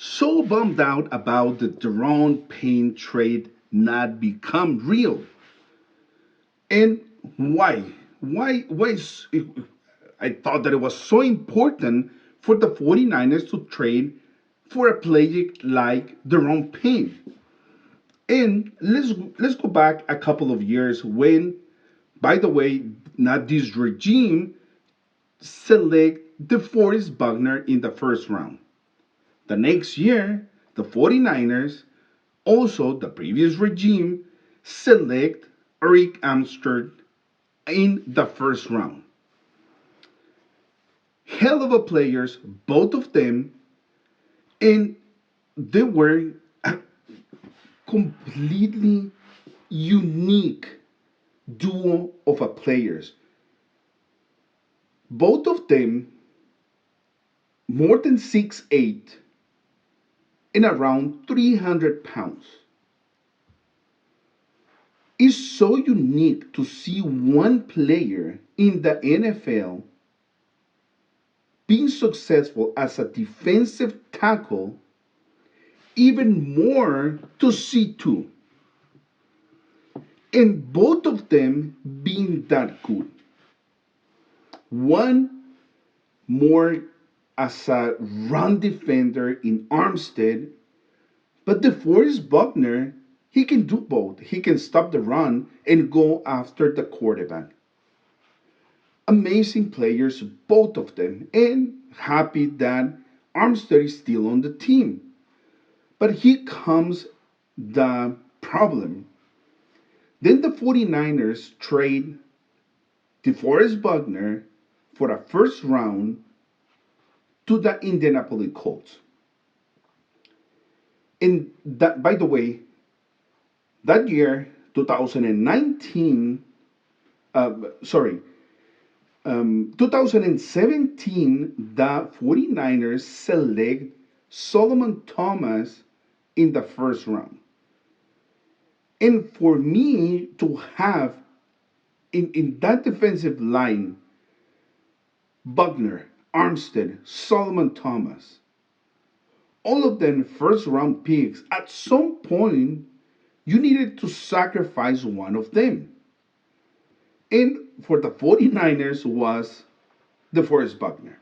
So bummed out about the Daron Payne trade not become real. And why? I thought that it was so important for the 49ers to trade for a player like Daron Payne. And let's go back a couple of years when, by the way, not this regime select DeForest Buckner in the first round. The next year, the 49ers, also the previous regime, select Eric Armstead in the first round. Hell of a players, both of them, and they were a completely unique duo of a players. Both of them more than 6'8" and around 300 pounds. It's so unique to see one player in the NFL being successful as a defensive tackle, even more to see two. And both of them being that good. One more as a run defender in Armstead, but DeForest Buckner, he can do both. He can stop the run and go after the quarterback. Amazing players, both of them, and happy that Armstead is still on the team. But here comes the problem. Then the 49ers trade DeForest Buckner for a first round to the Indianapolis Colts. And that, by the way, that year, 2019, sorry, 2017, the 49ers select Solomon Thomas in the first round. And for me to have in that defensive line, Buckner, Armstead, Solomon Thomas, all of them first round picks, at some point, you needed to sacrifice one of them. And for the 49ers was DeForest Buckner.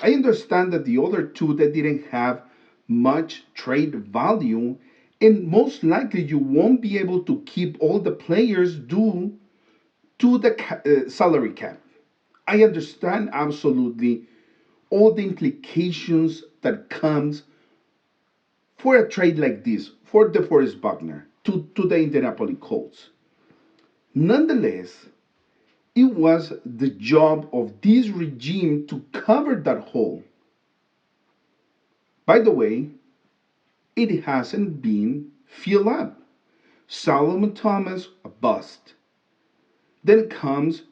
I understand that the other two that didn't have much trade value, and most likely you won't be able to keep all the players due to the salary cap. I understand absolutely all the implications that comes for a trade like this for DeForest Buckner to the Indianapolis Colts. Nonetheless, it was the job of this regime to cover that hole. By the way, it hasn't been filled up. Solomon Thomas, a bust. Then comes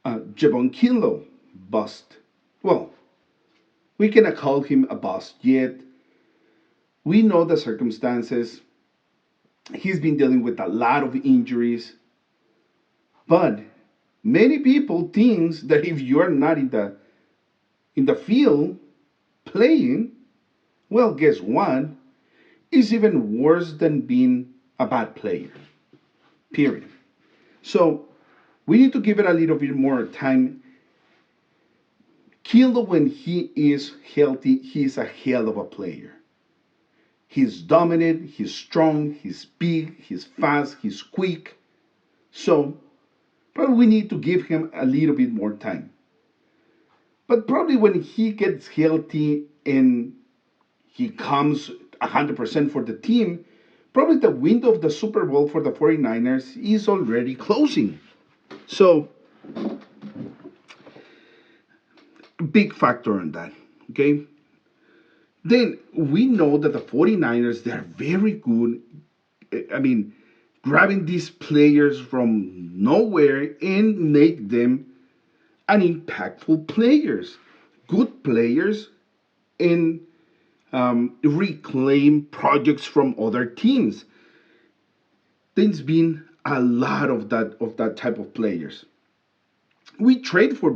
Javon Kinlaw, bust. Well, we cannot call him a bust yet. We know the circumstances. He's been dealing with a lot of injuries. But many people think that if you're not in the field playing, well, guess what? It's even worse than being a bad player. Period. So we need to give it a little bit more time. Kildo, when he is healthy, he's a hell of a player. He's dominant, he's strong, he's big, he's fast, he's quick. So probably we need to give him a little bit more time. But probably when he gets healthy and he comes 100% for the team, probably the window of the Super Bowl for the 49ers is already closing. So, big factor in that, okay? Then we know that the 49ers, they're very good. I mean, grabbing these players from nowhere and make them an impactful players, good players, and reclaim projects from other teams. There's been a lot of that type of players. We trade for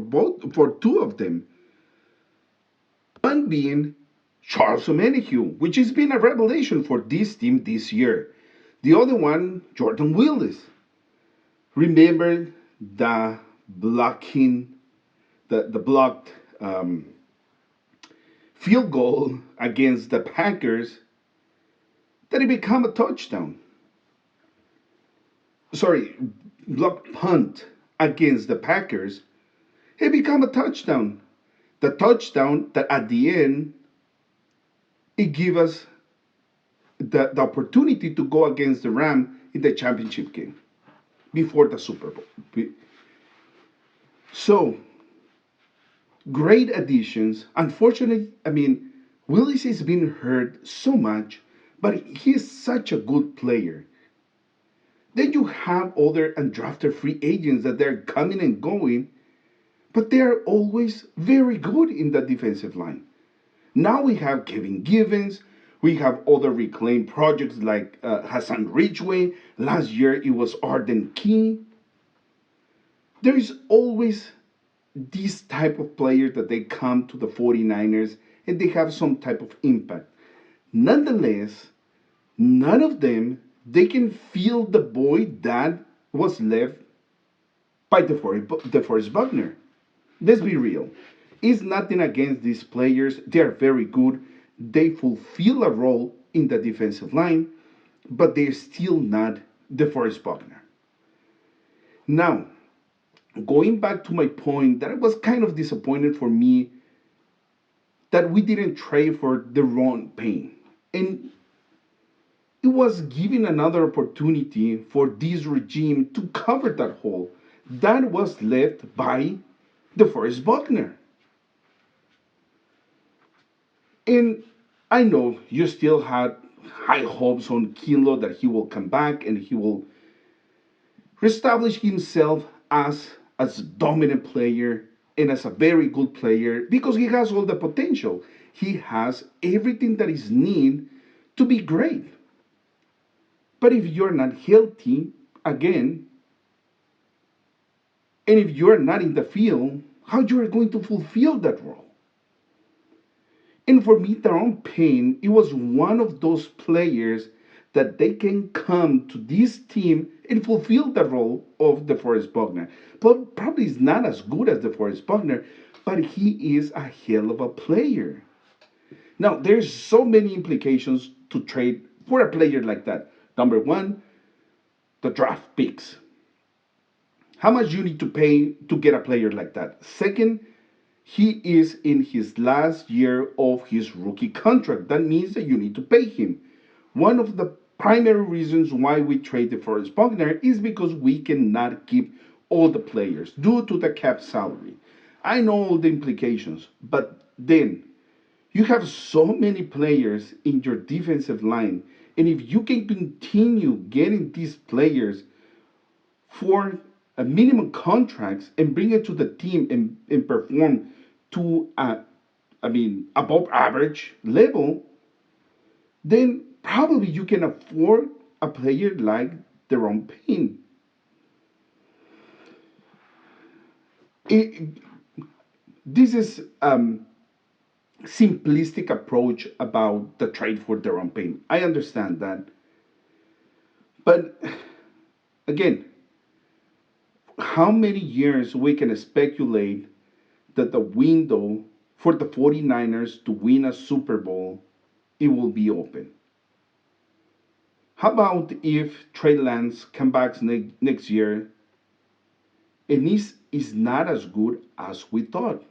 two of them. One being Charles O'Menihue, which has been a revelation for this team this year. The other one, Jordan Willis. Remember the blocking, the blocked field goal against the Packers that it became a touchdown. Sorry, blocked punt against the Packers. It became a touchdown. The touchdown that at the end it gave us the opportunity to go against the Ram in the championship game before the Super Bowl. So great additions. Unfortunately, Willis has been hurt so much, but he's such a good player. Then you have other undrafted free agents that they're coming and going, but they're always very good in the defensive line. Now we have Kevin Givens. We have other reclaimed projects like Hassan Ridgeway. Last year it was Arden Key. There is always this type of players that they come to the 49ers and they have some type of impact. Nonetheless, none of them they can fill the void that was left by DeForest Buckner. Let's be real. It's nothing against these players. They are very good. They fulfill a role in the defensive line, but they're still not DeForest Buckner. Now, going back to my point that it was kind of disappointed for me that we didn't trade for Daron Payne. And it was giving another opportunity for this regime to cover that hole that was left by DeForest Buckner. And I know you still had high hopes on Kinlo that he will come back and he will reestablish himself as a dominant player and as a very good player because he has all the potential. He has everything that is needed to be great. But if you're not healthy, again, and if you're not in the field, how you are going to fulfill that role? And for me, Daron Payne, it was one of those players that they can come to this team and fulfill the role of DeForest Buckner. But probably is not as good as DeForest Buckner, but he is a hell of a player. Now, there's so many implications to trade for a player like that. Number one, the draft picks. How much you need to pay to get a player like that? Second, he is in his last year of his rookie contract. That means that you need to pay him. One of the primary reasons why we traded for Buckner is because we cannot keep all the players due to the cap salary. I know all the implications, but then you have so many players in your defensive line, and if you can continue getting these players for a minimum contracts and bring it to the team and perform to above average level, then probably you can afford a player like Daron Payne. It, this is simplistic approach about the trade for Daron Payne. I understand that, but again, how many years we can speculate that the window for the 49ers to win a Super Bowl it will be open? How about if Trey Lance comes back next year and is not as good as we thought?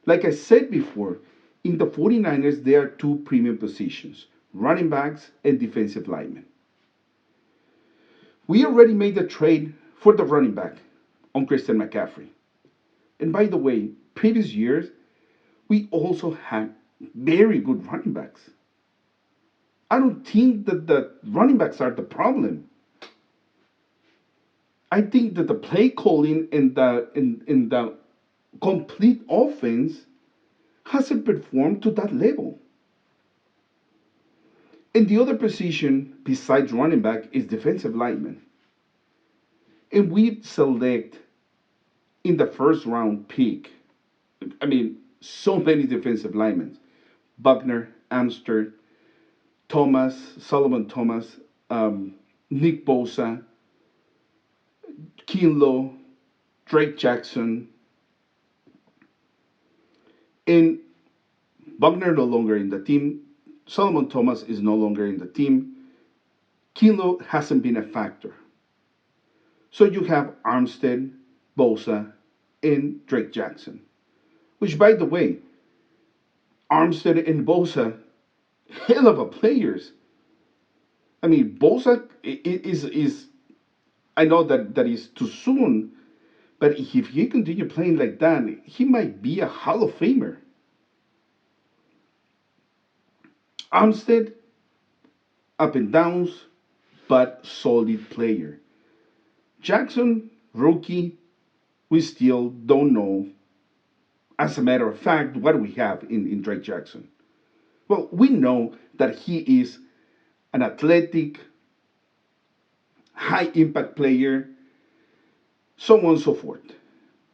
Like I said before, in the 49ers, there are two premium positions, running backs and defensive linemen. We already made the trade for the running back on Christian McCaffrey. And by the way, previous years, we also had very good running backs. I don't think that the running backs are the problem. I think that the play calling and the complete offense hasn't performed to that level. And the other position besides running back is defensive lineman. And we select in the first round pick. I mean, so many defensive linemen: Buckner, Amster, Thomas, Solomon Thomas, Nick Bosa, Kinlo, Drake Jackson, and Buckner no longer in the team. Solomon Thomas is no longer in the team. Kinlo hasn't been a factor. So you have Armstead, Bosa, and Drake Jackson. Which, by the way, Armstead and Bosa, hell of a players. I mean, Bosa is I know that is too soon, but if he continue playing like that, he might be a Hall of Famer. Armstead, up and downs, but solid player. Jackson, rookie, we still don't know. As a matter of fact, what do we have in Drake Jackson? Well, we know that he is an athletic, high impact player, so on and so forth.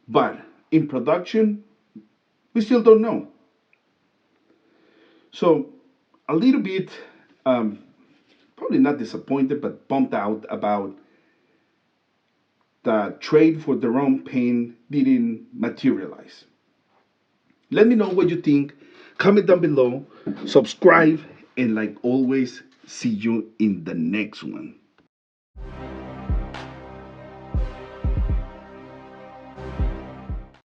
But in production, we still don't know. So a little bit, um, probably not disappointed, but bummed out about the trade for Daron Payne didn't materialize. Let me know what you think. Comment down below, subscribe, and like always, see you in the next one.